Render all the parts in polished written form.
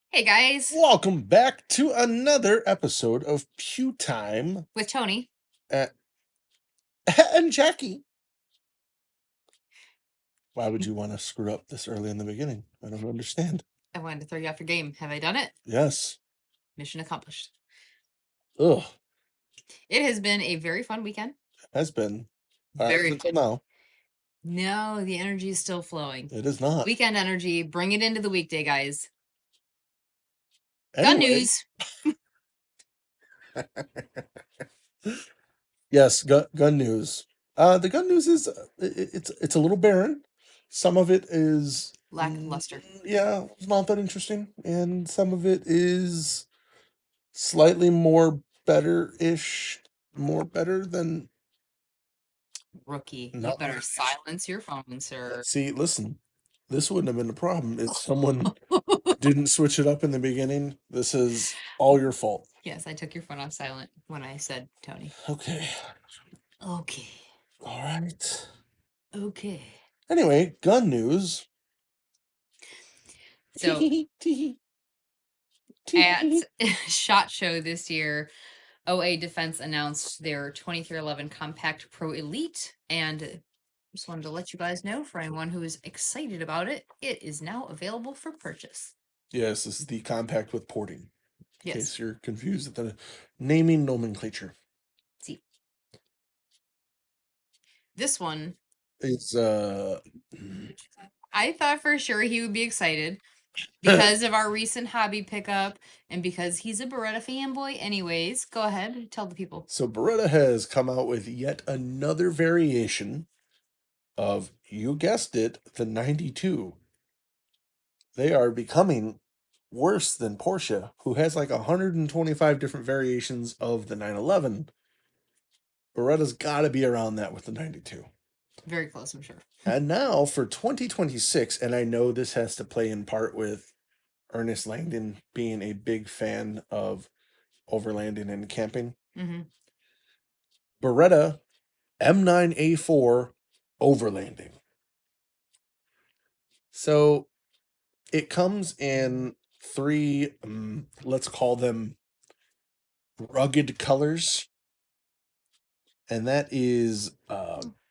Hey guys, Welcome back to another episode of Pew Time with Tony. and Jackie. Why would you want to screw up this early in the beginning? I don't understand. I wanted to throw you off your game. Have I done it? Yes. Mission accomplished. Ugh. It has been a very fun weekend. Has been. Very Until fun. now. No, the energy is still flowing. It is not. Weekend energy. Bring it into the weekday, guys. Gun Anyway. news. Yes, gun news. The gun news is it's a little barren. Some of it is Lackluster. Yeah, it's not that interesting, and some of it is slightly more better-ish, more better than Rookie. You not. better silence your phone, sir. See, listen, this wouldn't have been a problem if someone didn't switch it up in the beginning. This is all your fault. Yes, I took your phone off silent when I said Tony. Okay. Okay. All right. Okay. Anyway, gun news. So at SHOT Show this year, OA Defense announced their 2311 Compact Pro Elite, and just wanted to let you guys know, for anyone who is excited about it, it is now available for purchase. Yes, this is the compact with porting. In Yes. case you're confused at the naming nomenclature. See. This one, It's I thought for sure he would be excited because of our recent hobby pickup and because he's a Beretta fanboy anyways. Go ahead, tell the people. So Beretta has come out with yet another variation of, you guessed it, the 92. They are becoming worse than Porsche, who has like 125 different variations of the 911. Beretta's got to be around that with the 92. Very close, I'm sure. And now for 2026, and I know this has to play in part with Ernest Langdon being a big fan of overlanding and camping. Mm-hmm. Beretta M9A4 Overlanding. So it comes in three, let's call them rugged colors. And that is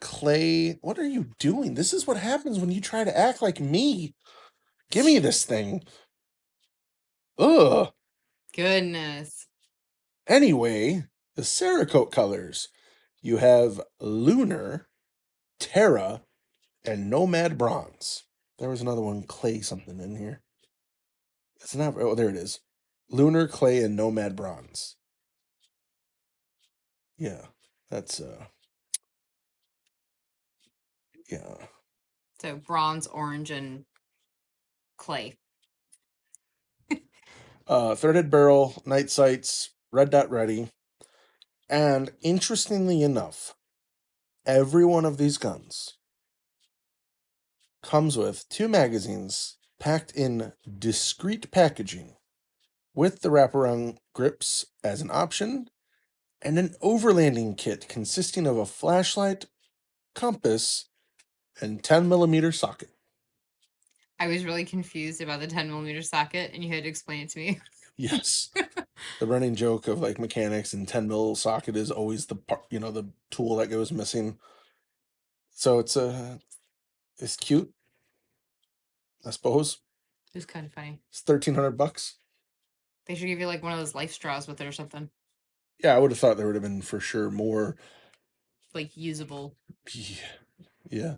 clay. What are you doing? This is what happens when you try to act like me. Give me this thing. Ugh. Goodness. Anyway, the Cerakote colors. You have Lunar, Terra, and Nomad Bronze. There was another one, clay something in here. It's not, oh, there it is. Lunar, clay, and Nomad Bronze. Yeah, that's, yeah. So bronze, orange, and clay. Threaded barrel, night sights, red dot ready. And interestingly enough, every one of these guns comes with 2 magazines packed in discreet packaging with the wraparound grips as an option and an overlanding kit consisting of a flashlight, compass, and 10mm socket. I was really confused about the 10mm socket, and you had to explain it to me. Yes. The running joke of like mechanics and 10mm socket is always the part, the tool that goes missing. So it's cute, I suppose. It was kind of funny. It's $1,300. They should give you like one of those life straws with it or something. Yeah, I would have thought there would have been for sure more like usable. Yeah.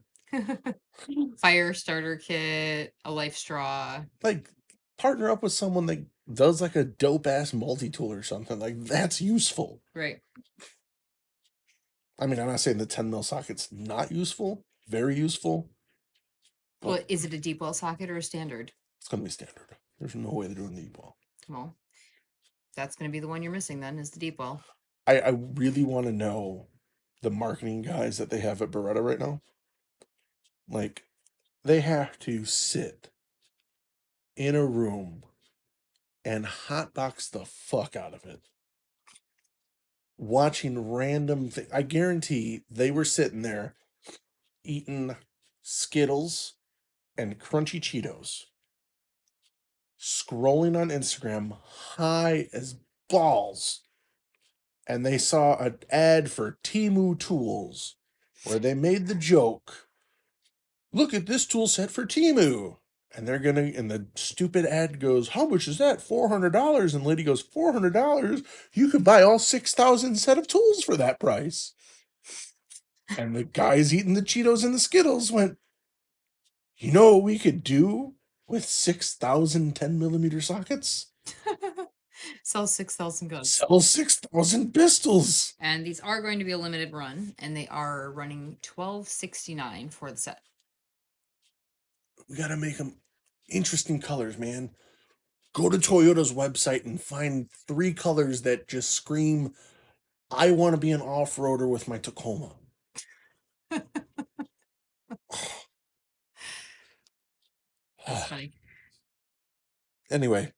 Fire starter kit, a life straw. Like, partner up with someone that does like a dope ass multi-tool or something. Like, that's useful. Right. I mean, I'm not saying the 10mm socket's not useful. Very useful. Well, is it a deep well socket or a standard? It's gonna be standard. There's no way they're doing deep well. Well, that's gonna be the one you're missing then, is the deep well. I really want to know the marketing guys that they have at Beretta right now. Like, they have to sit in a room and hotbox the fuck out of it. Watching random things. I guarantee they were sitting there eating Skittles and crunchy Cheetos scrolling on Instagram high as balls, and they saw an ad for Temu tools where they made the joke, look at this tool set for Temu. And and the stupid ad goes, how much is that? $400. And lady goes, $400? You could buy all 6,000 set of tools for that price. And the guys eating the Cheetos and the Skittles went, you know what we could do with 6,000 10mm sockets? Sell 6,000 guns. Sell 6,000 pistols. And these are going to be a limited run, and they are running $12.69 for the set. We got to make them interesting colors, man. Go to Toyota's website and find 3 colors that just scream, I want to be an off-roader with my Tacoma. That's funny. Anyway.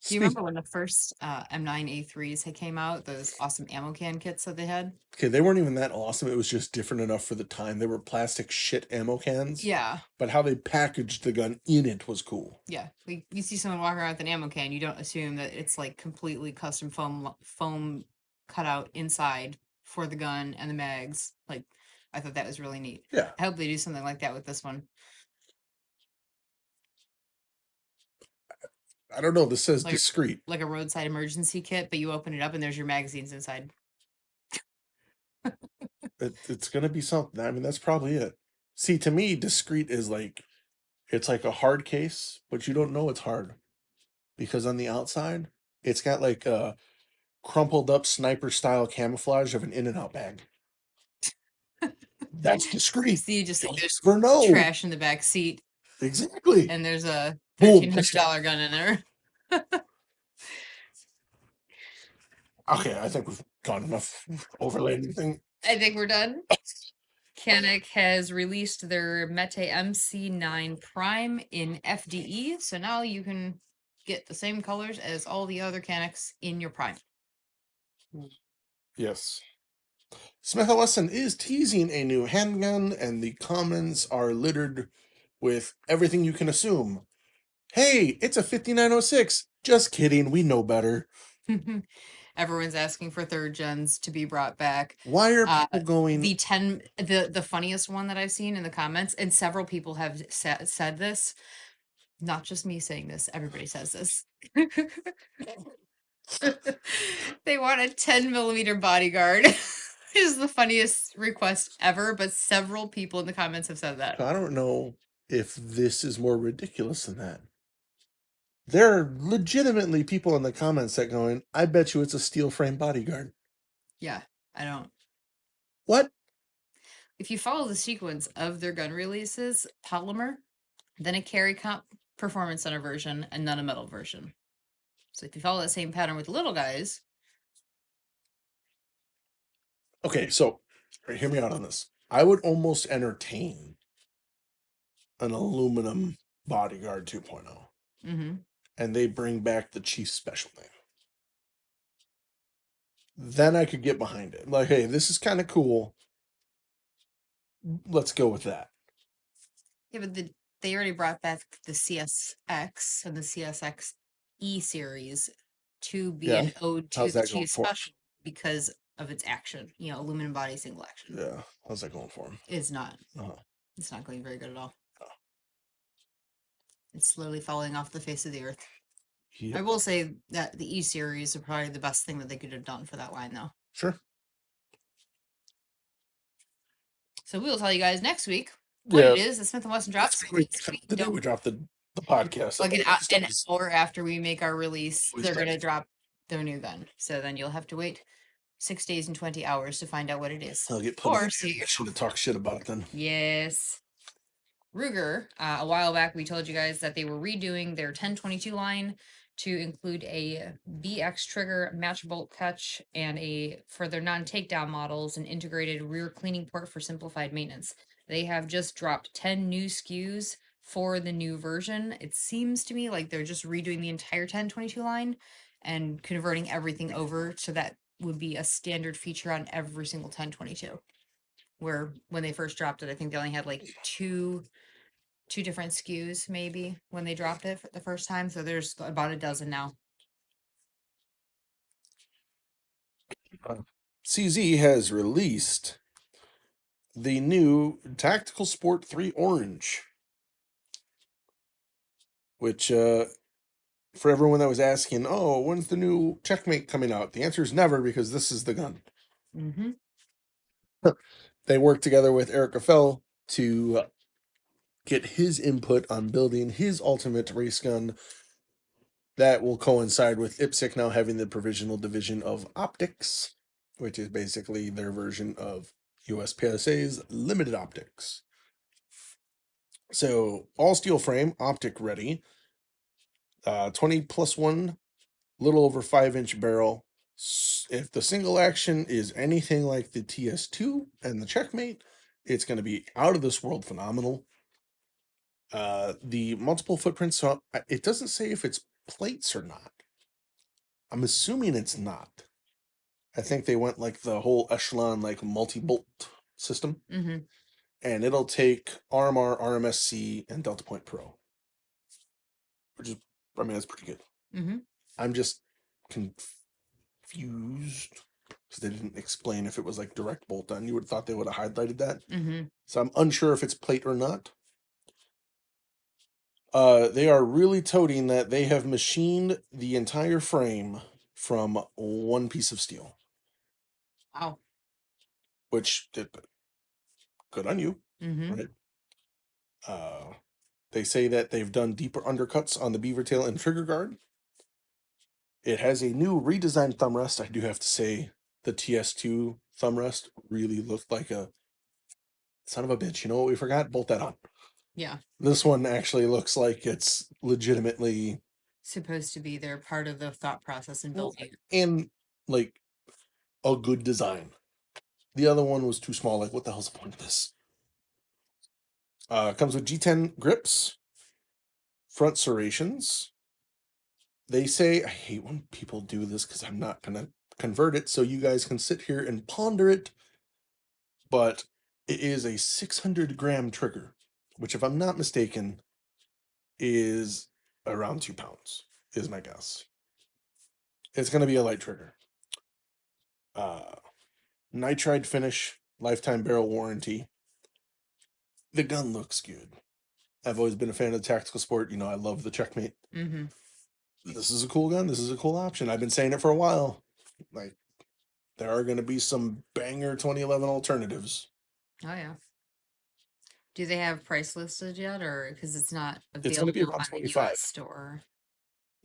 Do you remember when the first M9A3s came out? Those awesome ammo can kits that they had? Okay, they weren't even that awesome. It was just different enough for the time. They were plastic shit ammo cans. Yeah. But how they packaged the gun in it was cool. Yeah. Like, you see someone walking around with an ammo can, you don't assume that it's like completely custom foam cut out inside for the gun and the mags. Like, I thought that was really neat. Yeah. I hope they do something like that with this one. I don't know. This says like, discreet. Like a roadside emergency kit, but you open it up and there's your magazines inside. It's going to be something. I mean, that's probably it. See, to me, discreet is like, it's like a hard case, but you don't know it's hard. Because on the outside, it's got like a crumpled up sniper style camouflage of an In-N-Out bag. That's discreet. See, you just there's trash in the back seat. Exactly. And there's a $1,300 gun in there. Okay, I think we've gone enough overlanding thing. I think we're done. Canik has released their Mete MC9 Prime in FDE, so now you can get the same colors as all the other Caniks in your Prime. Yes. Smith & Wesson is teasing a new handgun, and the comments are littered with everything you can assume. Hey, it's a 5906. Just kidding, we know better. Everyone's asking for third gens to be brought back. Why are people going? The funniest one that I've seen in the comments, and several people have said this, not just me saying this, everybody says this. They want a 10mm bodyguard. Is the funniest request ever, but several people in the comments have said that. I don't know if this is more ridiculous than that. There are legitimately people in the comments that going, I bet you it's a steel frame bodyguard. Yeah, I don't. What? If you follow the sequence of their gun releases, polymer, then a carry comp performance center version, and then a metal version. So if you follow that same pattern with the little guys. Okay, so hear me out on this. I would almost entertain an aluminum bodyguard 2.0. Mm-hmm. And they bring back the Chief Special name. Then I could get behind it. Like, hey, this is kind of cool. Let's go with that. Yeah, but they already brought back the CSX and the CSX E series to be an ode to the Chief Special because of its action. You know, aluminum body, single action. Yeah, how's that going for him? It's not. It's not going very good at all. It's slowly falling off the face of the earth. Yep. I will say that the E series are probably the best thing that they could have done for that line, though. Sure. So we will tell you guys next week what it is that Smith & Wesson drops. The day we drop the podcast. Like an hour after we make our release, they're going to drop their new gun. So then you'll have to wait 6 days and 20 hours to find out what it is. I'll get put to talk shit about it then. Yes. Ruger, a while back, we told you guys that they were redoing their 1022 line to include a BX trigger, match bolt catch, and for their non-takedown models, an integrated rear cleaning port for simplified maintenance. They have just dropped 10 new SKUs for the new version. It seems to me like they're just redoing the entire 1022 line and converting everything over, so that would be a standard feature on every single 1022. Where when they first dropped it, I think they only had like 2 2 different SKUs maybe when they dropped it for the first time. So there's about a dozen now. CZ has released the new Tactical Sport 3 Orange, which, for everyone that was asking, oh, when's the new Checkmate coming out? The answer is never, because this is the gun. Mm-hmm. They worked together with Eric Fell to get his input on building his ultimate race gun that will coincide with IPSC now having the provisional division of optics, which is basically their version of USPSA's limited optics. So all steel frame, optic ready, 20+1, little over 5-inch barrel. If the single action is anything like the TS2 and the Checkmate, it's going to be out of this world phenomenal. The multiple footprints, so it doesn't say if it's plates or not. I'm assuming it's not. I think they went like the whole echelon, like multi-bolt system, Mm-hmm. and it'll take RMR, RMSC, and Delta Point Pro, which is, I mean, that's pretty good. Mm-hmm. I'm just confused because they didn't explain if it was like direct bolt on. You would have thought they would have highlighted that. Mm-hmm. So I'm unsure if it's plate or not. They are really toting that they have machined the entire frame from one piece of steel, Wow. which good on you, Mm-hmm. right? They say that they've done deeper undercuts on the beaver tail and trigger guard. It has a new redesigned thumb rest. I do have to say the TS2 thumb rest really looked like a son of a bitch. You know what we forgot? Bolt that on. Yeah. This one actually looks like it's legitimately Supposed to be their part of the thought process in building it. and like a good design. The other one was too small. Like, what the hell's the point of this? Comes with G10 grips, front serrations. They say, I hate when people do this because I'm not going to convert it so you guys can sit here and ponder it. But it is a 600-gram trigger, which, if I'm not mistaken, is around 2 pounds, is my guess. It's going to be a light trigger. Nitride finish, lifetime barrel warranty. The gun looks good. I've always been a fan of the tactical sport. You know, I love the Checkmate. Mm-hmm. This is a cool gun. This is a cool option. I've been saying it for a while. Like, there are going to be some banger 2011 alternatives. Oh yeah. Do they have price listed yet, or because it's not It's going to be available around on the 25. U.S. store?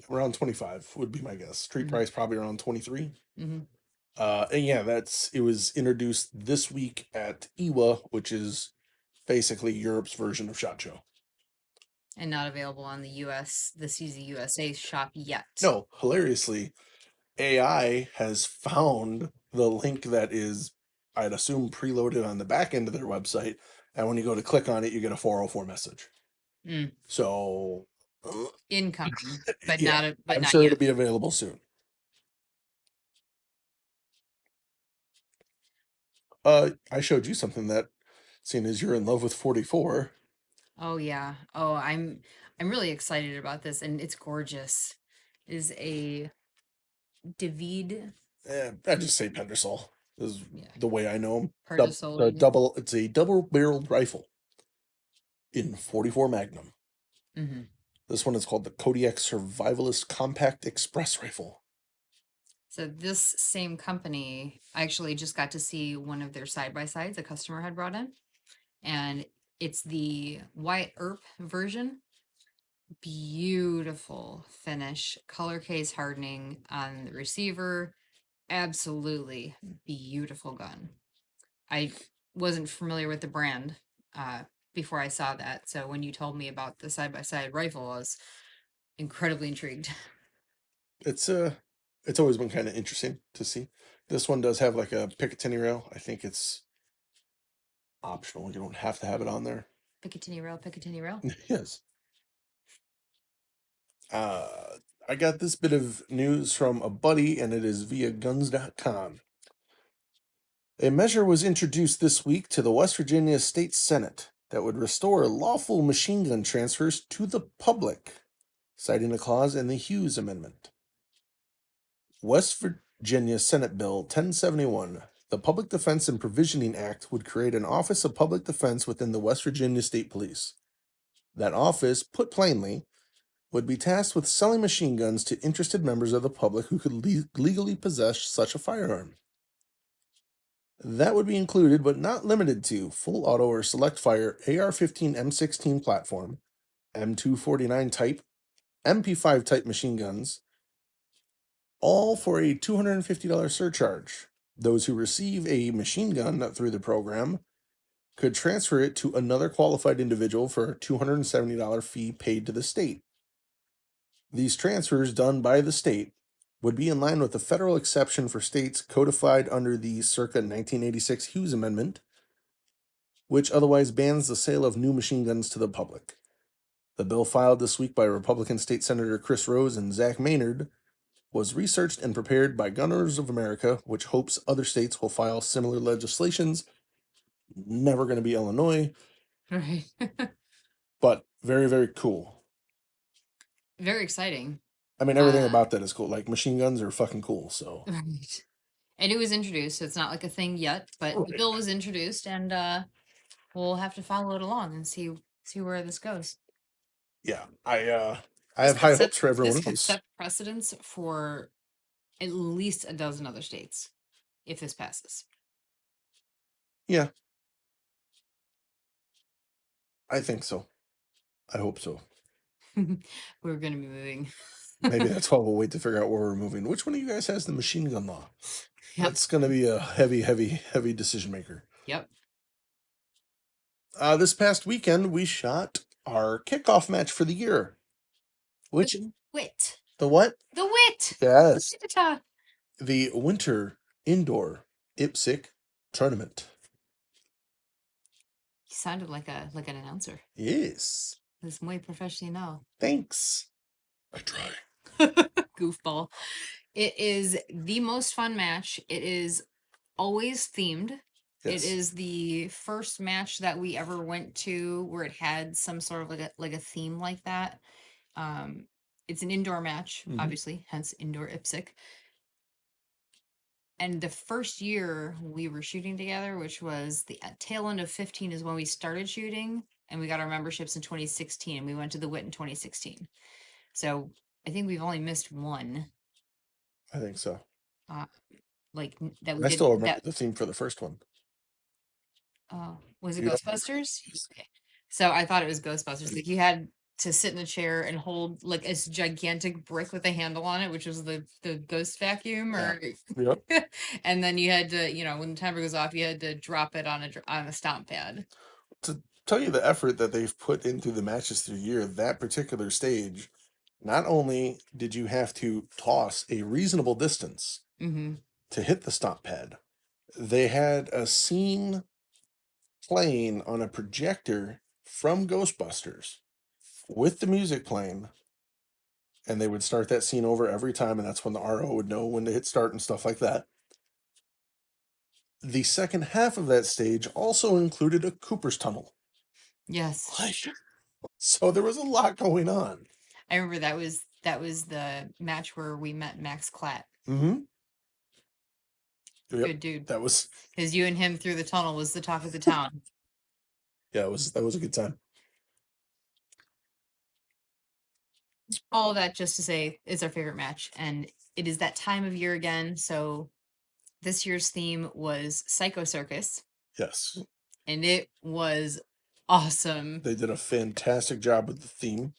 Around 25 would be my guess. Street Mhm. price probably around 23. Mm-hmm. And yeah, it was introduced this week at IWA, which is basically Europe's version of SHOT Show. And not available on the CZ USA shop yet. No, hilariously, AI has found the link that is, I'd assume, preloaded on the back end of their website, and when you go to click on it, you get a 404 message. Mm. So, Incoming, but yeah, but I'm not sure yet. it'll be available soon. I showed you something that, seeing as you're in love with 44. Oh yeah. Oh, I'm really excited about this, and it's gorgeous. It is a David I just say Pendersol is yeah the way I know him. Partisoli. It's a double-barreled rifle in 44 Magnum. Mm-hmm. This one is called the Kodiak Survivalist Compact Express Rifle. So this same company, I actually just got to see one of their side by sides a customer had brought in, and it's the WIIT version. Beautiful finish, color case hardening on the receiver. Absolutely beautiful gun. I wasn't familiar with the brand before I saw that, so when you told me about the side by side rifle, I was incredibly intrigued. It's always been kind of interesting to see. This one does have like a Picatinny rail. I think it's optional. You don't have to have it on there. Picatinny rail, Picatinny rail. Yes. I got this bit of news from a buddy, and it is via guns.com. A measure was introduced this week to the West Virginia State Senate that would restore lawful machine gun transfers to the public, citing a clause in the Hughes Amendment. West Virginia Senate Bill 1071, the Public Defense and Provisioning Act, would create an Office of Public Defense within the West Virginia State Police. That office, put plainly, would be tasked with selling machine guns to interested members of the public who could legally possess such a firearm. That would be included, but not limited to, full auto or select fire AR-15 M16 platform, M249 type, MP5 type machine guns, all for a $250 surcharge. Those who receive a machine gun through the program could transfer it to another qualified individual for a $270 fee paid to the state. These transfers done by the state would be in line with the federal exception for states codified under the circa 1986 Hughes Amendment, which otherwise bans the sale of new machine guns to the public. The bill filed this week by Republican State Senator Chris Rose and Zach Maynard was researched and prepared by Gunners of America, which hopes other states will file similar legislations. Never going to be Illinois, Right. but very, very cool. Very exciting. I mean, everything about that is cool. Like, machine guns are fucking cool, so. Right. And it was introduced, so it's not like a thing yet, but the bill was introduced, and we'll have to follow it along and see where this goes. Yeah, I have high hopes for everyone This could else. set precedence for at least a dozen other states if this passes. Yeah, I think so. I hope so. We're going to be moving. Maybe that's why we'll wait to figure out where we're moving. Which one of you guys has the machine gun law? Yep. That's going to be a heavy decision maker. Yep. This past weekend, we shot our kickoff match for the year. Which WIIT. the what? The WIIT. Yes. Ta-ta. The Winter Indoor IPSC Tournament. You sounded like an announcer. Yes. It's muy professional. Thanks. I try. Goofball. It is the most fun match. It is always themed. Yes. It is the first match that we ever went to where it had some sort of like a theme like that. It's an indoor match, obviously, hence indoor IPSC. And the first year we were shooting together, which was the tail end of 15, is when we started shooting, and we got our memberships in 2016. We went to the WIIT in 2016. So I think we've only missed one. I think so. Like that we I did. still remember the theme for the first one. Was it Ghostbusters? Okay. So I thought it was Ghostbusters. Like you had to sit in a chair and hold like a gigantic brick with a handle on it, which was the ghost vacuum, or Yep. and then you had to, when the timer goes off, you had to drop it on a stomp pad. To tell you the effort that they've put into the matches through the year, that particular stage, not only did you have to toss a reasonable distance to hit the stomp pad, they had a scene playing on a projector from Ghostbusters with the music playing, and they would start that scene over every time, and that's when the RO would know when to hit start and stuff like that. The second half of that stage also included a Cooper's tunnel. Yes. So there was a lot going on. I remember that was the match where we met Max Klatt. Yep. Good dude. That was because you and him through the tunnel was the talk of the town. Yeah, that was a good time. All of that just to say it's our favorite match, and it is that time of year again. So this year's theme was Psycho Circus. Yes. And it was awesome. They did a fantastic job with the theme.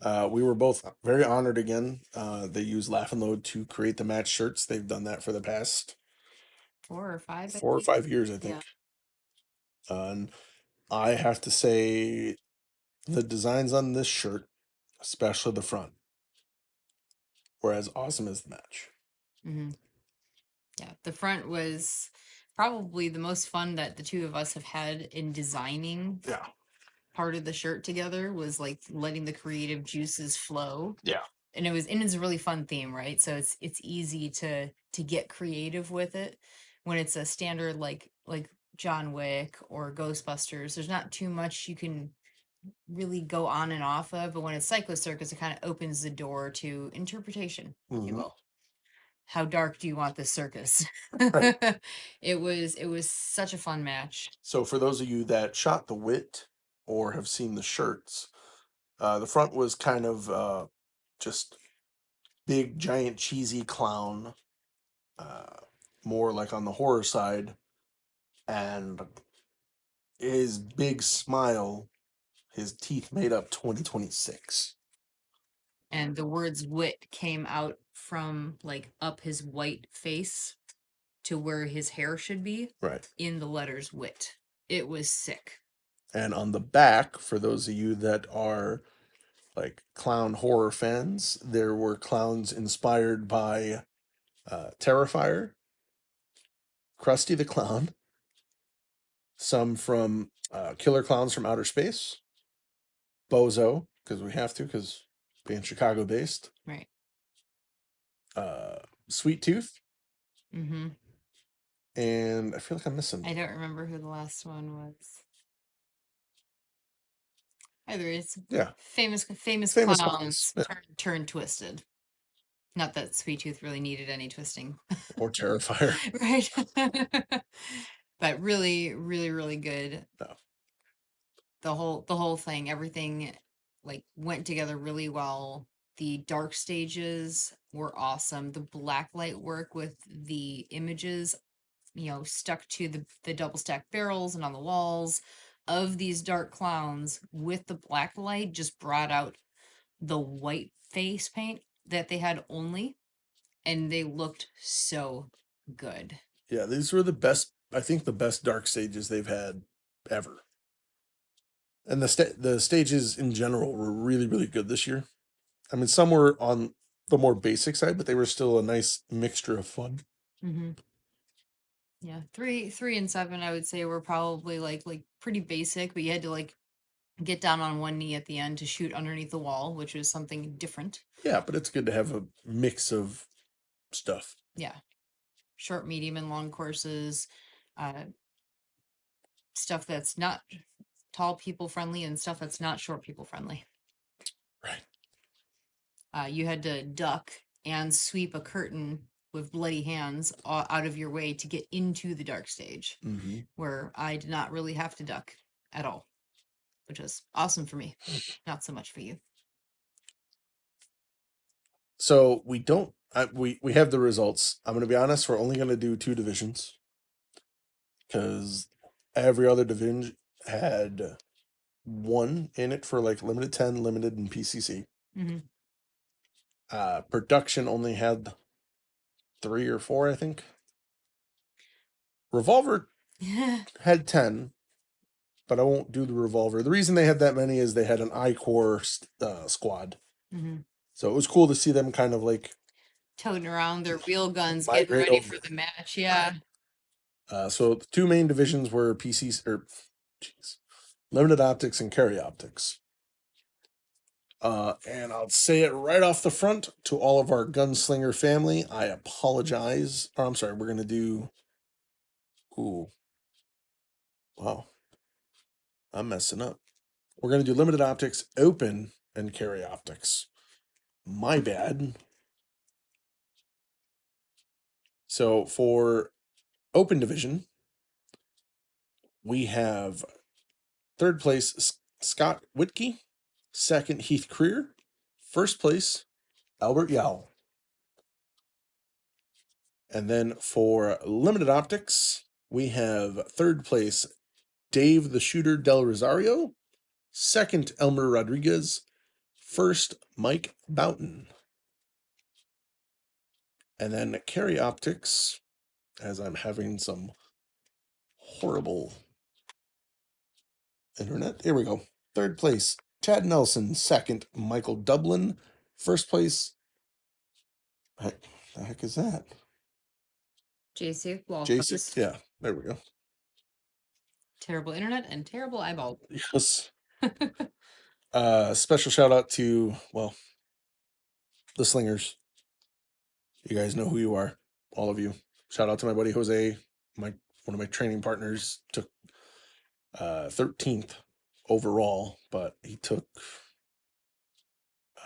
We were both very honored again. They used Laugh and Load to create the match shirts. They've done that for the past 4 or 5 years, I think. Yeah. And I have to say the designs on this shirt, especially the front, were as awesome as the match. Yeah, the front was probably the most fun that the two of us have had in designing. Yeah. Part of the shirt together was like letting the creative juices flow. Yeah. And it's a really fun theme, right? So it's easy to get creative with it when it's a standard like John Wick or Ghostbusters. There's not too much you can really go on and off of, but when it's Cyclo Circus, it kind of opens the door to interpretation, if you Mhm. will. How dark do you want this circus? Right. It was such a fun match. So for those of you that shot the WIIT or have seen the shirts, the front was kind of just big, giant, cheesy clown, more like on the horror side, and his big smile, his teeth made up 2026. And the words wit came out from like up his white face to where his hair should be Right. in the letters wit. It was sick. And on the back, for those of you that are like clown horror fans, there were clowns inspired by Terrifier, Krusty the Clown, some from Killer Clowns from Outer Space, Bozo, because we have to, because being Chicago based, Right. Sweet Tooth, Mm-hmm. and I feel like I'm missing. I don't remember who the last one was. Either it's Yeah, famous famous clowns clowns. Yeah. turn twisted. Not that Sweet Tooth really needed any twisting. Or Terrifier. Right. But really, really, really good. No. The whole thing, everything like went together really well. The dark stages were awesome. The black light work with the images, stuck to the double stack barrels and on the walls of these dark clowns with the black light just brought out the white face paint that they had only, and they looked so good. Yeah, these were the best, I think the best dark stages they've had ever. And the stages in general were really, really good this year. I mean, some were on the more basic side, but they were still a nice mixture of fun. Mm-hmm. Yeah, three, and seven, I would say were probably like pretty basic, but you had to like get down on one knee at the end to shoot underneath the wall, which was something different. Yeah, but it's good to have a mix of stuff. Yeah, short, medium, and long courses, stuff that's not tall people friendly, and stuff that's not short people friendly. Right. You had to duck and sweep a curtain with bloody hands out of your way to get into the dark stage, Mm-hmm. where I did not really have to duck at all, which was awesome for me. Not so much for you. So we don't. We have the results. I'm going to be honest. We're only going to do 2 divisions because every other division had 1 in it for like limited 10, limited, and PCC. Mm-hmm. Production only had 3 or 4, I think. Revolver had 10, but I won't do the Revolver. The reason they had that many is they had an I-Core squad. Mm-hmm. So it was cool to see them kind of like toting around their wheel guns, getting migrate ready over. for the match. Yeah. So the 2 main divisions were limited optics and carry optics. And I'll say it right off the front to all of our gunslinger family. I apologize. Or I'm sorry, we're gonna do. Ooh, wow, I'm messing up. We're gonna do limited optics, open, and carry optics. My bad. So for open division, we have 3rd place Scott Whitkey, 2nd Heath Creer, 1st place Albert Yao. And then for limited optics, we have 3rd place Dave the Shooter Del Rosario, 2nd Elmer Rodriguez, 1st Mike Boughton. And then carry optics, as I'm having some horrible internet. Here we go. 3rd place Chad Nelson, 2nd Michael Dublin, 1st place. What the heck is that? JC Wall. Jacek? Yeah, there we go. Terrible internet and terrible eyeball. Yes. Special shout out to, well, the Slingers. You guys know who you are, all of you. Shout out to my buddy Jose, my one of my training partners took 13th overall, but he took,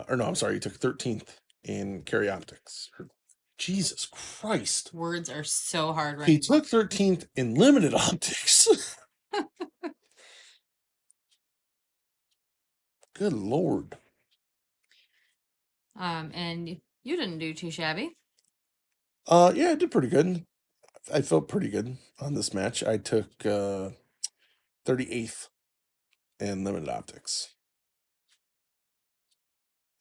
or no, I'm sorry, he took 13th in carry optics. Jesus Christ. Words are so hard right He now. took 13th in limited optics. Good Lord. And you didn't do too shabby. Yeah, I did pretty good. I felt pretty good on this match. I took 38th in limited optics.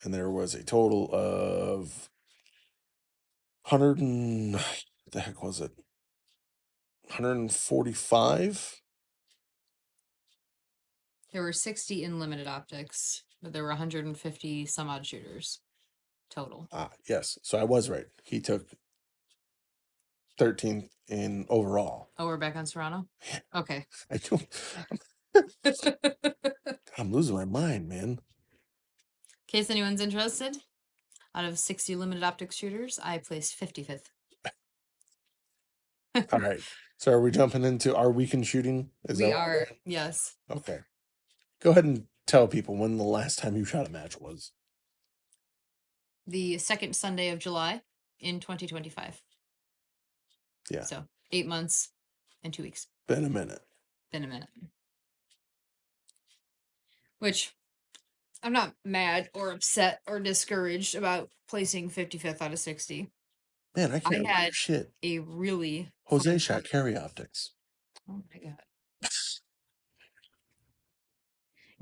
And there was a total of 100 and what the heck was it? 145. There were 60 in limited optics, but there were 150 some odd shooters total. Yes. So I was right. He took 13th in overall. Oh, we're back on Serrano? Okay. I don't. I'm losing my mind, man. In case anyone's interested, out of 60 limited optics shooters, I placed 55th. All right. So are we jumping into our weekend shooting? We are, yes. Okay. Go ahead and tell people when the last time you shot a match was. The second Sunday of July in 2025. Yeah. So 8 months and 2 weeks. Been a minute. Been a minute. Which I'm not mad or upset or discouraged about placing 55th out of 60. Man, I can't had shit. A really Jose shot carry optics. Oh my god.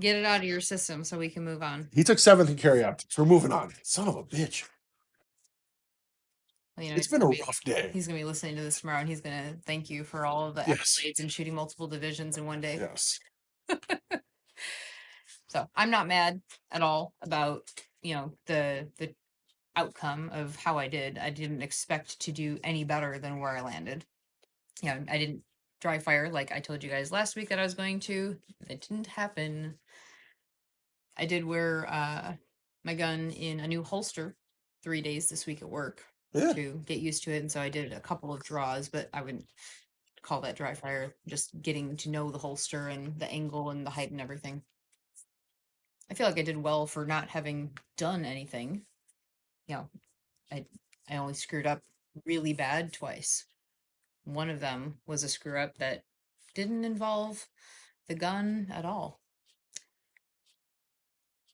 Get it out of your system so we can move on. He took 7th in carry optics. We're moving on. Son of a bitch. Well, you know, It's been a rough day. He's going to be listening to this tomorrow and he's going to thank you for all of the accolades and shooting multiple divisions in one day. Yes. So I'm not mad at all about, the outcome of how I did. I didn't expect to do any better than where I landed. I didn't dry fire like I told you guys last week that I was going to. It didn't happen. I did wear my gun in a new holster 3 days this week at work to get used to it. And so I did a couple of draws, but I wouldn't call that dry fire, just getting to know the holster and the angle and the height and everything. I feel like I did well for not having done anything. I only screwed up really bad twice. One of them was a screw up that didn't involve the gun at all.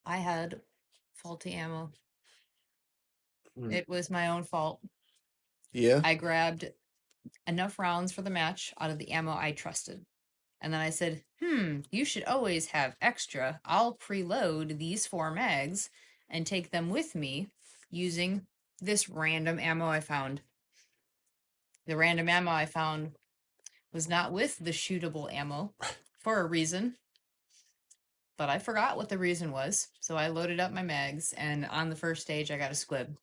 I had faulty ammo. It was my own fault. Yeah. I grabbed enough rounds for the match out of the ammo I trusted. And then I said, you should always have extra. I'll preload these 4 mags and take them with me using this random ammo I found. The random ammo I found was not with the shootable ammo for a reason. But I forgot what the reason was. So I loaded up my mags, and on the first stage, I got a squib.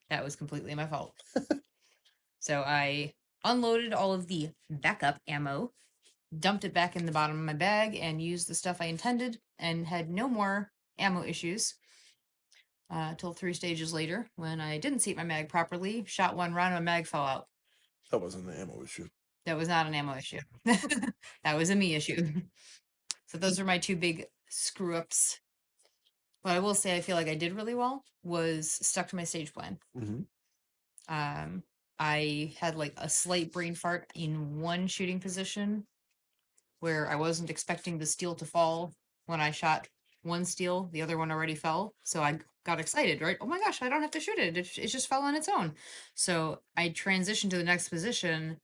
That was completely my fault. So I unloaded all of the backup ammo, dumped it back in the bottom of my bag, and used the stuff I intended, and had no more ammo issues till 3 stages later, when I didn't seat my mag properly, shot 1 round, and my mag fell out. That wasn't an ammo issue. That was not an ammo issue. That was a me issue. So those are my 2 big screw ups. What I will say I feel like I did really well was stuck to my stage plan. I had like a slight brain fart in one shooting position where I wasn't expecting the steel to fall. When I shot one steel, the other one already fell. So I got excited, right? Oh my gosh, I don't have to shoot it. It just fell on its own. So I transitioned to the next position.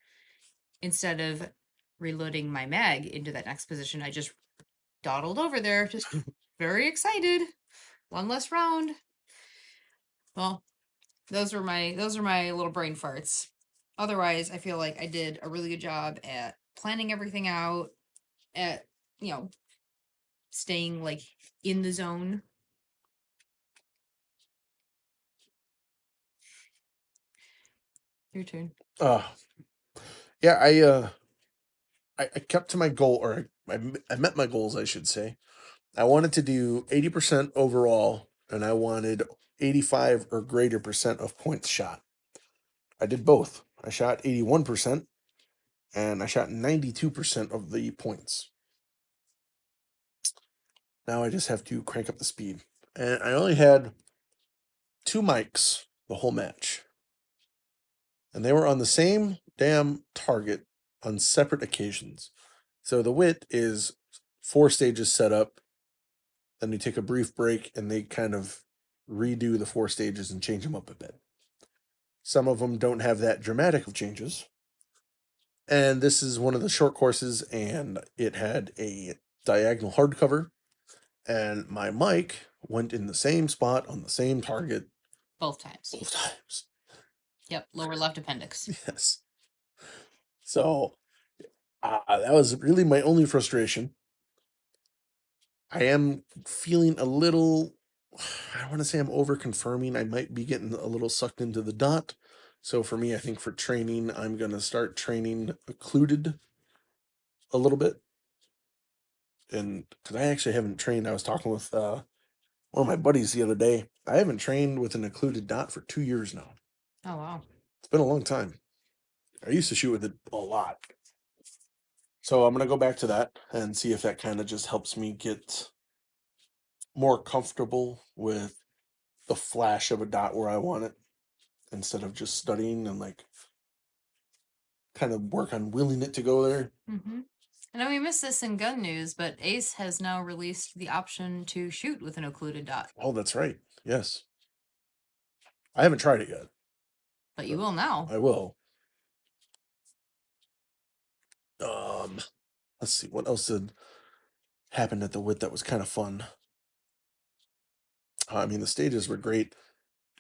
Instead of reloading my mag into that next position, I just dawdled over there, just very excited. 1 less round. Well, those are my little brain farts. Otherwise, I feel like I did a really good job at planning everything out, at staying like in the zone. Your turn. Yeah, I kept to my goal, or I met my goals, I should say. I wanted to do 80% overall, and I wanted 85 or greater percent of points shot. I did both. I shot 81%, and I shot 92% of the points. Now I just have to crank up the speed. And I only had 2 mics the whole match. And they were on the same damn target on separate occasions. So the WIIT is 4 stages set up. Then you take a brief break and they kind of redo the 4 stages and change them up a bit. Some of them don't have that dramatic of changes. And this is one of the short courses, and it had a diagonal hardcover. And my mic went in the same spot on the same target Both times. both times. Yep, lower left appendix. Yes. So that was really my only frustration. I am feeling a little, I don't want to say I'm over confirming. I might be getting a little sucked into the dot. So for me, I think for training, I'm going to start training occluded a little bit. And because I actually haven't trained, I was talking with one of my buddies the other day. I haven't trained with an occluded dot for 2 years now. Oh, wow. It's been a long time. I used to shoot with it a lot. So I'm going to go back to that and see if that kind of just helps me get more comfortable with the flash of a dot where I want it, instead of just studying and like kind of work on willing it to go there. Mm-hmm. I know we missed this in gun news, but Ace has now released the option to shoot with an occluded dot. Oh, that's right. Yes. I haven't tried it yet. But you will now. I will. Let's see, what else did happen at the WIT that was kind of fun? I mean, the stages were great.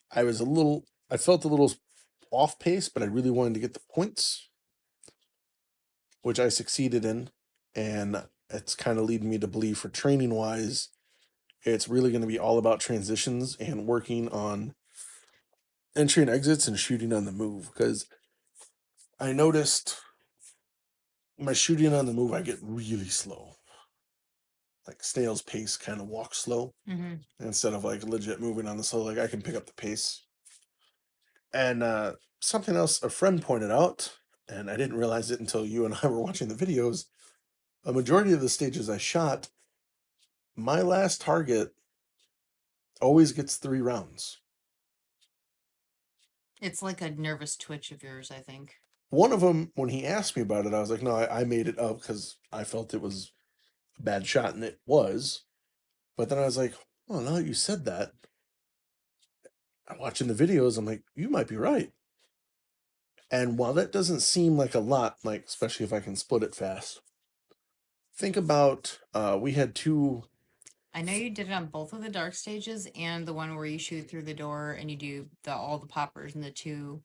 I felt a little off pace, but I really wanted to get the points, which I succeeded in. And it's kind of leading me to believe for training wise, it's really going to be all about transitions and working on entry and exits and shooting on the move. Because I noticed my shooting on the move, I get really slow. Like snail's pace, kind of walk slow. Mm-hmm. Instead of like legit moving on the slow. Like I can pick up the pace. And something else a friend pointed out, and I didn't realize it until you and I were watching the videos. A majority of the stages I shot, my last target always gets 3 rounds. It's like a nervous twitch of yours, I think. One of them, when he asked me about it, I was like, no, I made it up because I felt it was a bad shot, and it was. But then I was like, oh, now that you said that, I'm watching the videos, I'm like, you might be right. And while that doesn't seem like a lot, like especially if I can split it fast, think about we had 2. I know you did it on both of the dark stages and the one where you shoot through the door and you do all the poppers and the 2.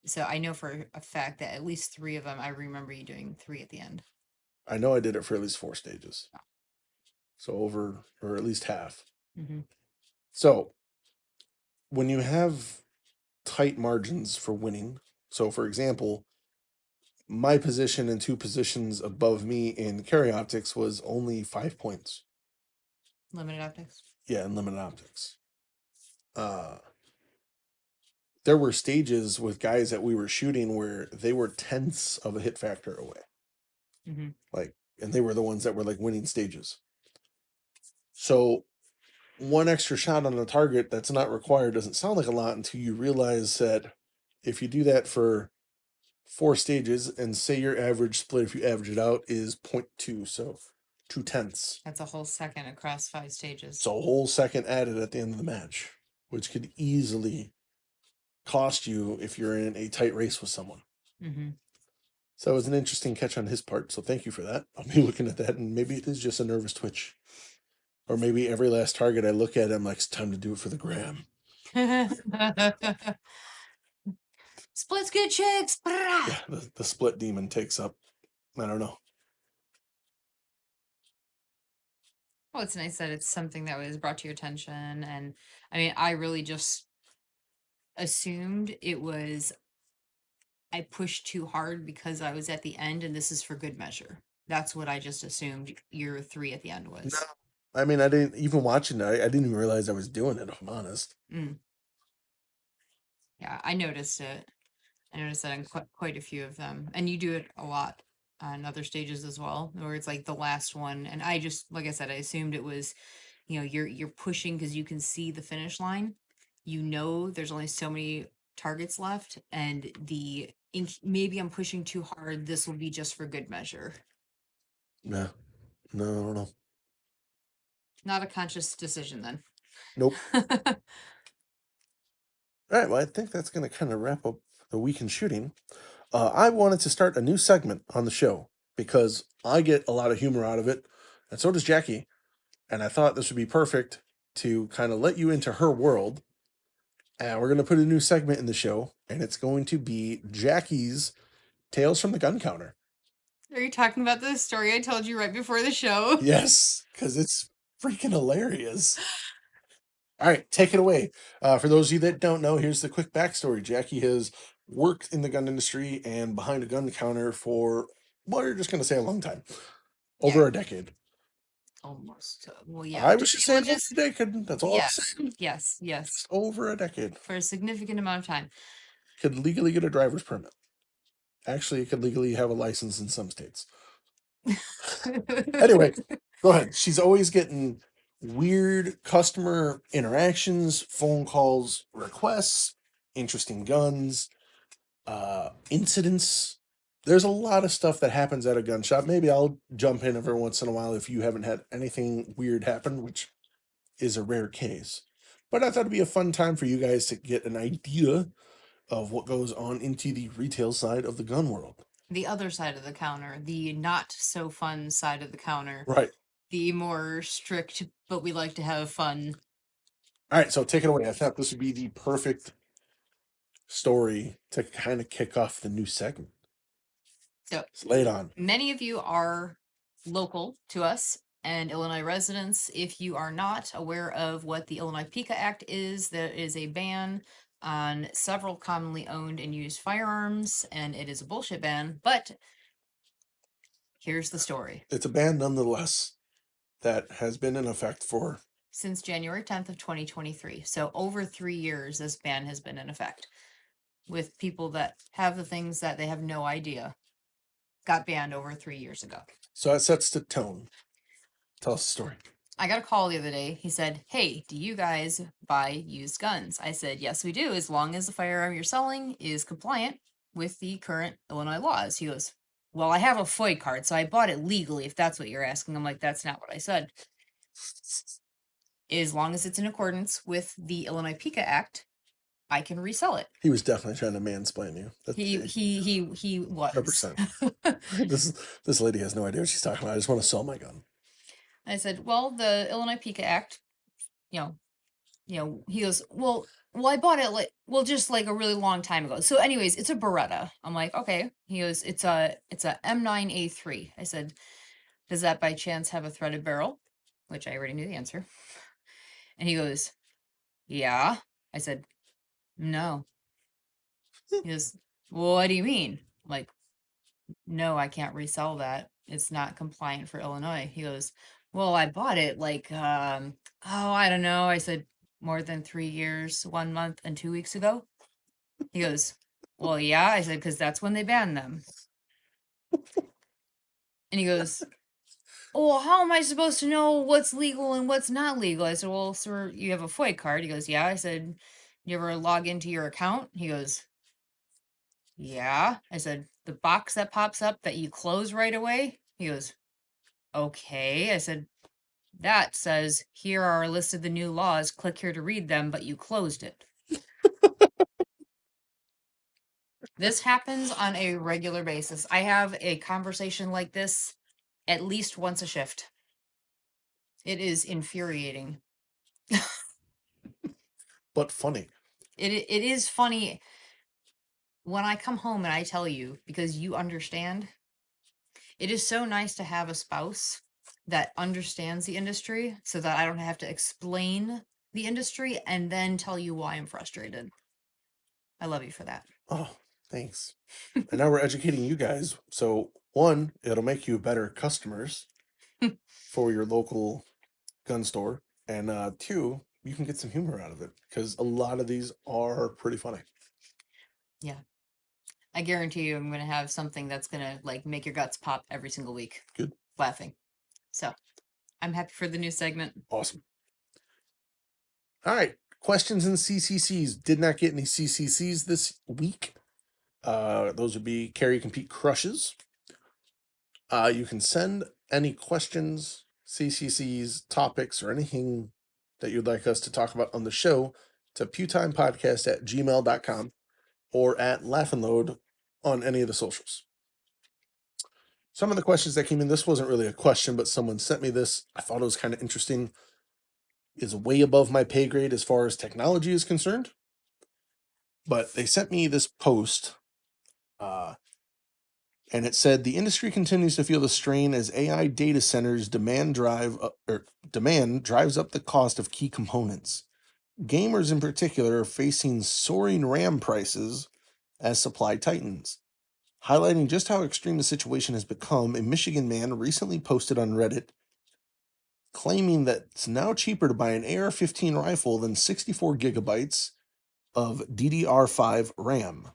So I know for a fact that at least 3 of them, I remember you doing 3 at the end. I know I did it for at least 4 stages. So over, or at least half. Mm-hmm. So when you have tight margins for winning, so for example, my position and 2 positions above me in carry optics was only 5 points. Limited optics. Yeah, in limited optics. There were stages with guys that we were shooting where they were tenths of a hit factor away. Mm-hmm. Like, and they were the ones that were like winning stages. So one extra shot on the target that's not required doesn't sound like a lot until you realize that if you do that for 4 stages, and say your average split, if you average it out, is 0.2, so 2/10. That's a whole second across 5 stages. So a whole second added at the end of the match, which could easily cost you if you're in a tight race with someone. Mm-hmm. So it was an interesting catch on his part. So thank you for that. I'll be looking at that, and maybe it is just a nervous twitch. Or maybe every last target I look at, I'm like, it's time to do it for the gram. Split's good, chicks. Yeah, the split demon takes up. I don't know. Well, it's nice that it's something that was brought to your attention. And I mean, I really just assumed it was I pushed too hard because I was at the end and this is for good measure. That's what I just assumed your 3 at the end was. No. I mean, I didn't even watching it. I didn't even realize I was doing it, if I'm honest. Yeah, I noticed it. I noticed that on quite a few of them, and you do it a lot on other stages as well, where it's like the last one. And I just, like I said, I assumed it was, you're pushing because you can see the finish line. There's only so many targets left, and maybe I'm pushing too hard. This will be just for good measure. Yeah. No, I don't know. Not a conscious decision then. Nope. All right, well, I think that's going to kind of wrap up the week in shooting. I wanted to start a new segment on the show because I get a lot of humor out of it, and so does Jackie. And I thought this would be perfect to kind of let you into her world. And we're going to put a new segment in the show, and it's going to be Jackie's Tales from the Gun Counter. Are you talking about the story I told you right before the show? Yes, because it's freaking hilarious. All right, take it away. For those of you that don't know, here's the quick backstory. Jackie has worked in the gun industry and behind a gun counter for, well, you're just going to say a long time, over a decade. Almost. Well, yeah. I was just saying over Just a decade. That's all I'm saying. yes. Just over a decade. For a significant amount of time. Could legally get a driver's permit. Actually, it could legally have a license in some states. Anyway, go ahead. She's always getting weird customer interactions, phone calls, requests, interesting guns, incidents. There's a lot of stuff that happens at a gun shop. Maybe I'll jump in every once in a while if you haven't had anything weird happen, which is a rare case. But I thought it'd be a fun time for you guys to get an idea of what goes on into the retail side of the gun world. The other side of the counter, the not so fun side of the counter. Right. The more strict, but we like to have fun. All right, so take it away. I thought this would be the perfect story to kind of kick off the new segment. So, lay it on. Many of you are local to us and Illinois residents. If you are not aware of what the Illinois PICA Act is, there is a ban on several commonly owned and used firearms, and it is a bullshit ban. But here's the story. It's a ban nonetheless that has been in effect for since January 10th of 2023. So over 3 years, this ban has been in effect with people that have the things that they have no idea got banned over 3 years ago. So it sets the tone. Tell us the story. I got a call the other day. He said, "Hey, do you guys buy used guns?" I said, "Yes, we do, as long as the firearm you're selling is compliant with the current Illinois laws." He goes, "Well, I have a FOID card, so I bought it legally, if that's what you're asking." I'm like, "That's not what I said." As long as it's in accordance with the Illinois PICA Act, I can resell it. He was definitely trying to mansplain you. He was. 100%. This lady has no idea what she's talking about. I just want to sell my gun. I said, "Well, the Illinois PICA Act, he goes, well, I bought it just like a really long time ago. So anyways, it's a Beretta." I'm like, "Okay." He goes, it's a M9A3. I said, "Does that by chance have a threaded barrel?" Which I already knew the answer. And he goes, "Yeah." I said, "No." He goes, "Well, what do you mean?" I'm like, "No, I can't resell that. It's not compliant for Illinois." He goes, "Well, I bought it I don't know." I said, "More than 3 years, 1 month, and 2 weeks ago?" He goes, "Well, yeah." I said, "'Cause that's when they banned them." And he goes, "Well, how am I supposed to know what's legal and what's not legal?" I said, "Well, sir, you have a FOIA card." He goes, "Yeah." I said, "You ever log into your account?" He goes, "Yeah." I said, "The box that pops up that you close right away?" He goes, "Okay." I said, "That says, here are a list of the new laws. Click here to read them, but you closed it." This happens on a regular basis. I have a conversation like this at least once a shift. It is infuriating. But funny. It is funny when I come home and I tell you, because you understand. It is so nice to have a spouse that understands the industry so that I don't have to explain the industry and then tell you why I'm frustrated. I love you for that. Oh, thanks. And now we're educating you guys. So, one, it'll make you better customers for your local gun store. And two, you can get some humor out of it because a lot of these are pretty funny. Yeah. I guarantee you I'm going to have something that's going to like make your guts pop every single week. Good. Laughing. So I'm happy for the new segment. Awesome. All right. Questions and CCCs. Did not get any CCCs this week. Those would be carry, compete, crushes. You can send any questions, CCCs, topics, or anything that you'd like us to talk about on the show to pewtimepodcast@gmail.com or at Laugh and Load on any of the socials. Some of the questions that came in, this wasn't really a question, but someone sent me this. I thought it was kind of interesting. Is way above my pay grade as far as technology is concerned. But they sent me this post, and it said the industry continues to feel the strain as AI data centers demand drives up the cost of key components. Gamers in particular are facing soaring RAM prices as supply tightens. Highlighting just how extreme the situation has become, a Michigan man recently posted on Reddit claiming that it's now cheaper to buy an AR-15 rifle than 64 gigabytes of DDR5 RAM.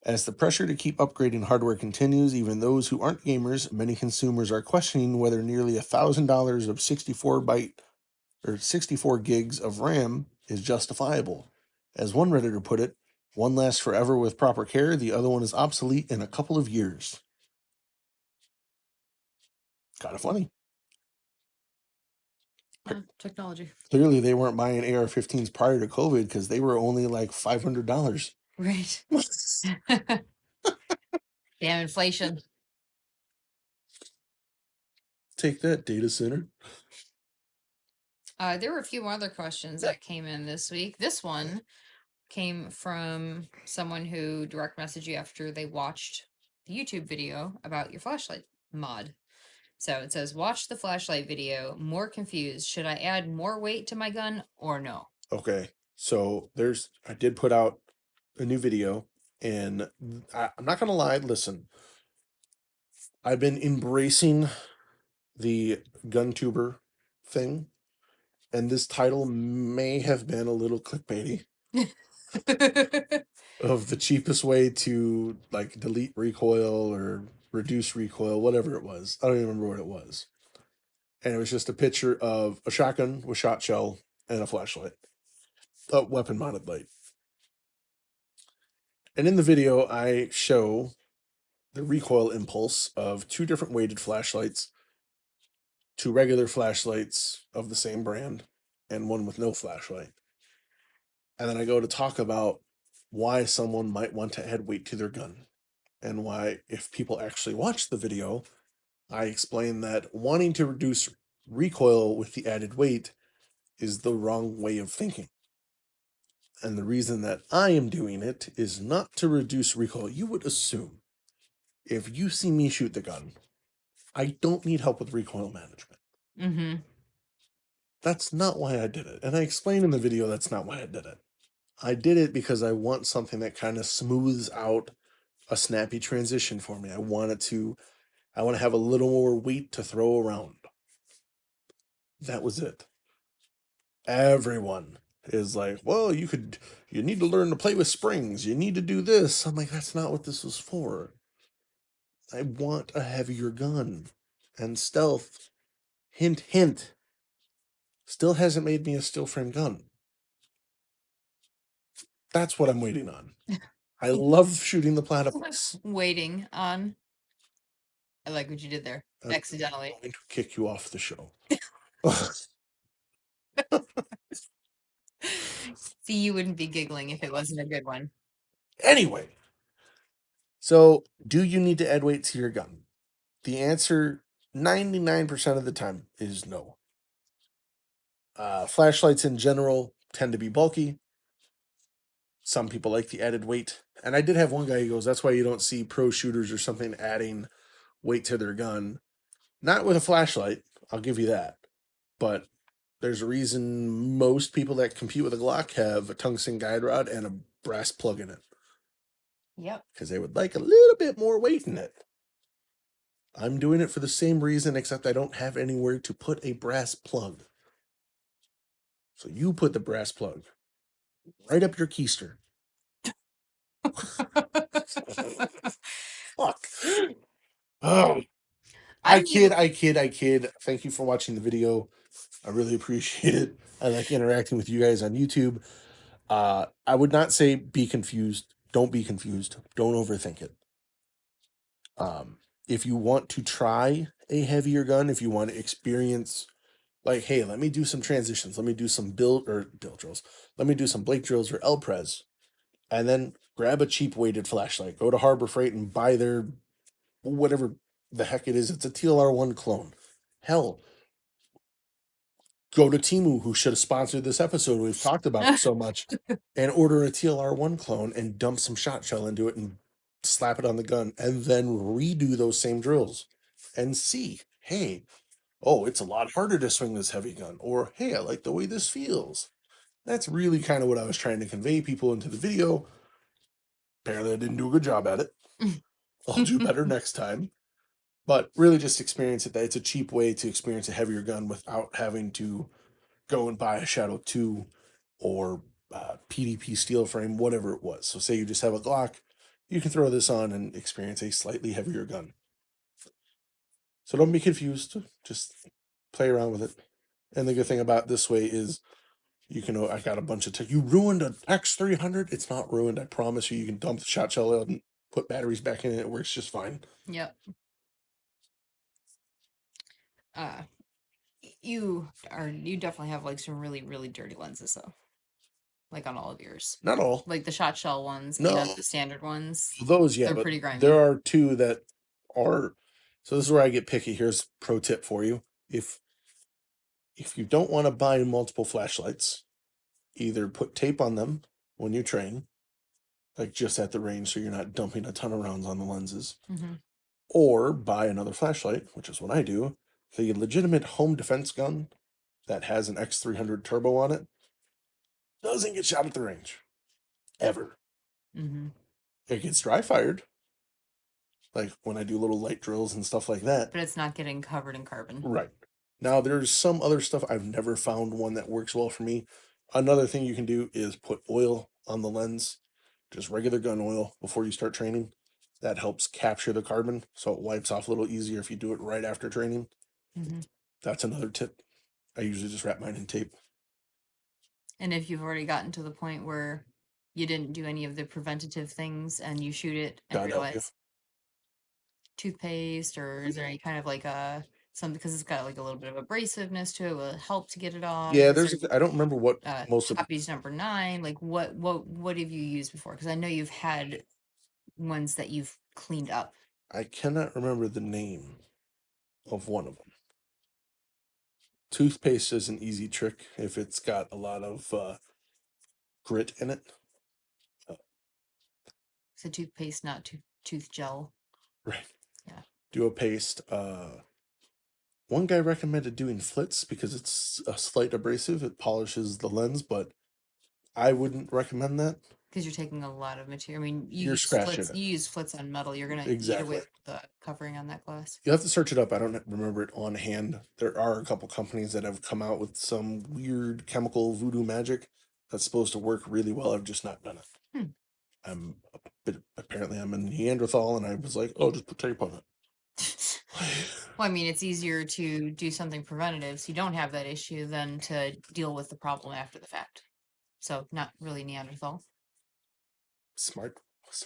As the pressure to keep upgrading hardware continues, even those who aren't gamers, many consumers are questioning whether nearly $1,000 of 64 gigs of RAM is justifiable. As one Redditor put it, one lasts forever with proper care, the other one is obsolete in a couple of years. Kind of funny. Technology. Clearly, they weren't buying AR-15s prior to COVID because they were only like $500. Right. Damn inflation. Take that, data center. There were a few other questions that came in this week. This one came from someone who direct messaged you after they watched the YouTube video about your flashlight mod. So it says, watch the flashlight video. More confused. Should I add more weight to my gun or no? Okay, so I did put out a new video, and I'm not gonna lie. Listen, I've been embracing the gun tuber thing, and this title may have been a little clickbaity of the cheapest way to like delete recoil or reduce recoil, whatever it was. I don't even remember what it was. And it was just a picture of a shotgun with shot shell and a flashlight, a weapon mounted light. And in the video, I show the recoil impulse of two different weighted flashlights, two regular flashlights of the same brand, and one with no flashlight. And then I go to talk about why someone might want to add weight to their gun, and why, if people actually watch the video, I explain that wanting to reduce recoil with the added weight is the wrong way of thinking. And the reason that I am doing it is not to reduce recoil. You would assume if you see me shoot the gun, I don't need help with recoil management. Mm-hmm. That's not why I did it. And I explained in the video that's not why I did it. I did it because I want something that kind of smooths out a snappy transition for me. I want to have a little more weight to throw around. That was it. Everyone is like, well, you need to learn to play with springs. You need to do this. I'm like, that's not what this was for. I want a heavier gun. And stealth, hint, hint, still hasn't made me a steel frame gun. That's what I'm waiting on. I love shooting the platypus. Waiting on. I like what you did there. I'm Accidentally. going to kick you off the show. See, you wouldn't be giggling if it wasn't a good one. Anyway, so do you need to add weight to your gun? The answer 99% of the time is no. Flashlights in general tend to be bulky. Some people like the added weight. And I did have one guy who goes, that's why you don't see pro shooters or something adding weight to their gun. Not with a flashlight, I'll give you that. But there's a reason most people that compete with a Glock have a tungsten guide rod and a brass plug in it. Yep. Because they would like a little bit more weight in it. I'm doing it for the same reason, except I don't have anywhere to put a brass plug. So you put the brass plug right up your keister. Fuck. Oh, I I don't even. kid. Thank you for watching the video. I really appreciate it. I like interacting with you guys on YouTube. I would not say be confused. Don't be confused. Don't overthink it. If you want to try a heavier gun, if you want to experience, like, hey, let me do some transitions, let me do some build drills, let me do some Blake drills or L-Pres, and then grab a cheap weighted flashlight. Go to Harbor Freight and buy their whatever the heck it is. It's a TLR1 clone. Hell, go to Timu, who should have sponsored this episode. We've talked about it so much, and order a TLR1 clone and dump some shot shell into it and slap it on the gun, and then redo those same drills and see, hey, oh, it's a lot harder to swing this heavy gun, or hey, I like the way this feels. That's really kind of what I was trying to convey people into the video. Apparently, I didn't do a good job at it. I'll do better next time. But really, just experience it. That it's a cheap way to experience a heavier gun without having to go and buy a Shadow 2 or PDP steel frame, whatever it was. So, say you just have a Glock, you can throw this on and experience a slightly heavier gun. So, don't be confused. Just play around with it. And the good thing about this way is you can. I got a bunch of. You ruined an X300. It's not ruined. I promise you. You can dump the shot shell out and put batteries back in it. It works just fine. Yep. You definitely have like some really, really dirty lenses though. Like on all of yours. Not all. Like the shot shell ones No. and the standard ones. Those, yeah, They're but pretty grimy. there are two that are. So this is where I get picky. Here's pro tip for you. If you don't want to buy multiple flashlights, either put tape on them when you train, like just at the range so you're not dumping a ton of rounds on the lenses, or buy another flashlight, which is what I do. The legitimate home defense gun that has an X300 turbo on it doesn't get shot at the range. Ever. It gets dry fired, like when I do little light drills and stuff like that. But it's not getting covered in carbon. Right. Now, there's some other stuff. I've never found one that works well for me. Another thing you can do is put oil on the lens, just regular gun oil before you start training. That helps capture the carbon, so it wipes off a little easier if you do it right after training. That's another tip. I usually just wrap mine in tape. And if you've already gotten to the point where you didn't do any of the preventative things and you shoot it and God help you. realize toothpaste, or is there any kind of like something, because it's got like a little bit of abrasiveness to it, will help to get it off? Yeah, Is I don't remember what there, most of Poppy's number 9, like what have you used before? Because I know you've had ones that you've cleaned up. I cannot remember the name of one of them. Toothpaste is an easy trick if it's got a lot of grit in it. So toothpaste, not tooth gel. Right. Yeah. Do a paste. One guy recommended doing flits because it's a slight abrasive. It polishes the lens, but I wouldn't recommend that. Because you're taking a lot of material. I mean, You're scratching flits. it. You use flits on metal. You're gonna eat away with the covering on that glass. You'll have to search it up. I don't remember it on hand. There are a couple companies that have come out with some weird chemical voodoo magic that's supposed to work really well. I've just not done it. Apparently I'm a Neanderthal, and I was like, oh, just put tape on it. Well, I mean, it's easier to do something preventative so you don't have that issue than to deal with the problem after the fact. So, not really Neanderthal. Smart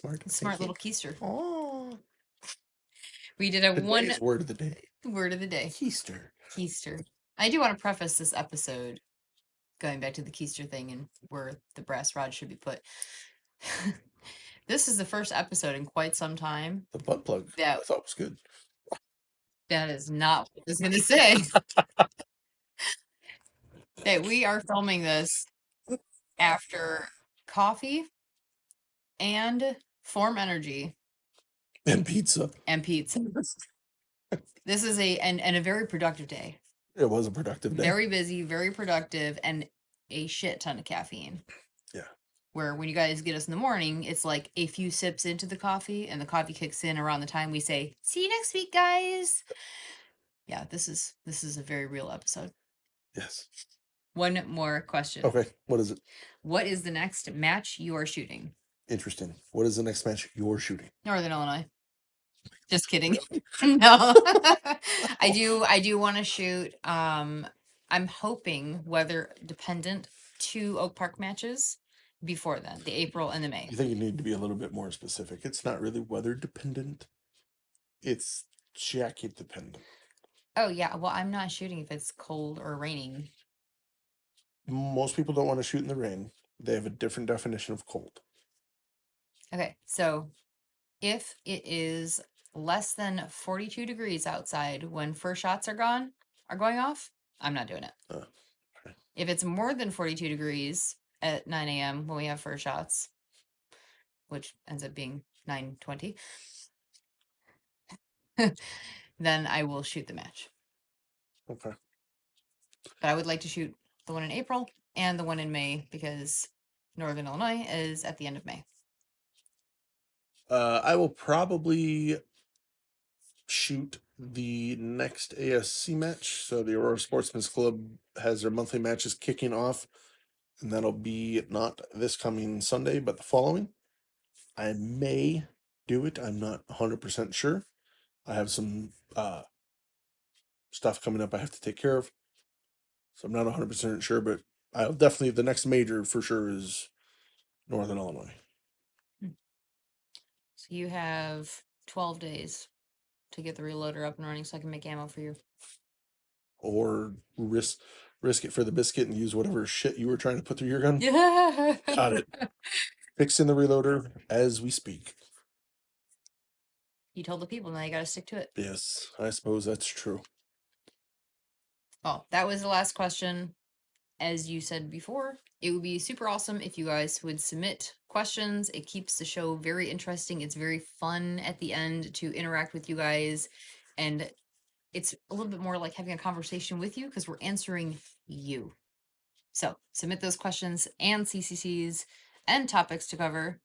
little keister. Oh, we did a today's word of the day. Word of the day. Keister. I do want to preface this episode going back to the keister thing and where the brass rod should be put. This is the first episode in quite some time. The butt plug I thought was good. That is not what I was going to say. That we are filming this after coffee and Form Energy and pizza. This is a very productive day. It was a productive day. Very busy, very productive, and a shit ton of caffeine. Yeah. Where when you guys get us in the morning, it's like a few sips into the coffee, and the coffee kicks in around the time we say, "See you next week, guys." Yeah, this is a very real episode. Yes. One more question. Okay, what is it? What is the next match you are shooting? Interesting. What is the next match you're shooting? Northern Illinois. Just kidding. No. I do want to shoot. I'm hoping weather dependent 2 Oak Park matches before then, the April and the May. You think you need to be a little bit more specific. It's not really weather dependent. It's jacket dependent. Oh yeah, well I'm not shooting if it's cold or raining. Most people don't want to shoot in the rain. They have a different definition of cold. Okay, so if it is less than 42 degrees outside when first shots are going off, I'm not doing it. Okay. If it's more than 42 degrees at 9 a.m. when we have first shots, which ends up being 9:20, then I will shoot the match. Okay. But I would like to shoot the one in April and the one in May because Northern Illinois is at the end of May. I will probably shoot the next ASC match. So the Aurora Sportsman's Club has their monthly matches kicking off, and that'll be not this coming Sunday, but the following. I may do it. I'm not 100% sure. I have some stuff coming up I have to take care of. So I'm not 100% sure, but I'll definitely, the next major for sure is Northern Illinois. So you have 12 days to get the reloader up and running so I can make ammo for you. Or risk it for the biscuit and use whatever shit you were trying to put through your gun. Yeah. Got it. Fixing the reloader as we speak. You told the people, now you got to stick to it. Yes, I suppose that's true. Oh, that was the last question. As you said before, it would be super awesome if you guys would submit questions. It keeps the show very interesting. It's very fun at the end to interact with you guys. And it's a little bit more like having a conversation with you because we're answering you. So submit those questions and CCCs and topics to cover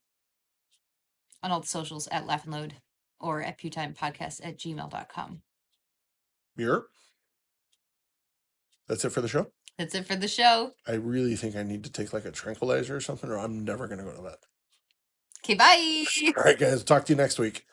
on all the socials at Laugh and Load or at pewtimepodcast@gmail.com. Yep. That's it for the show? That's it for the show. I really think I need to take like a tranquilizer or something, or I'm never going to go to that. Okay, bye. All right, guys. Talk to you next week.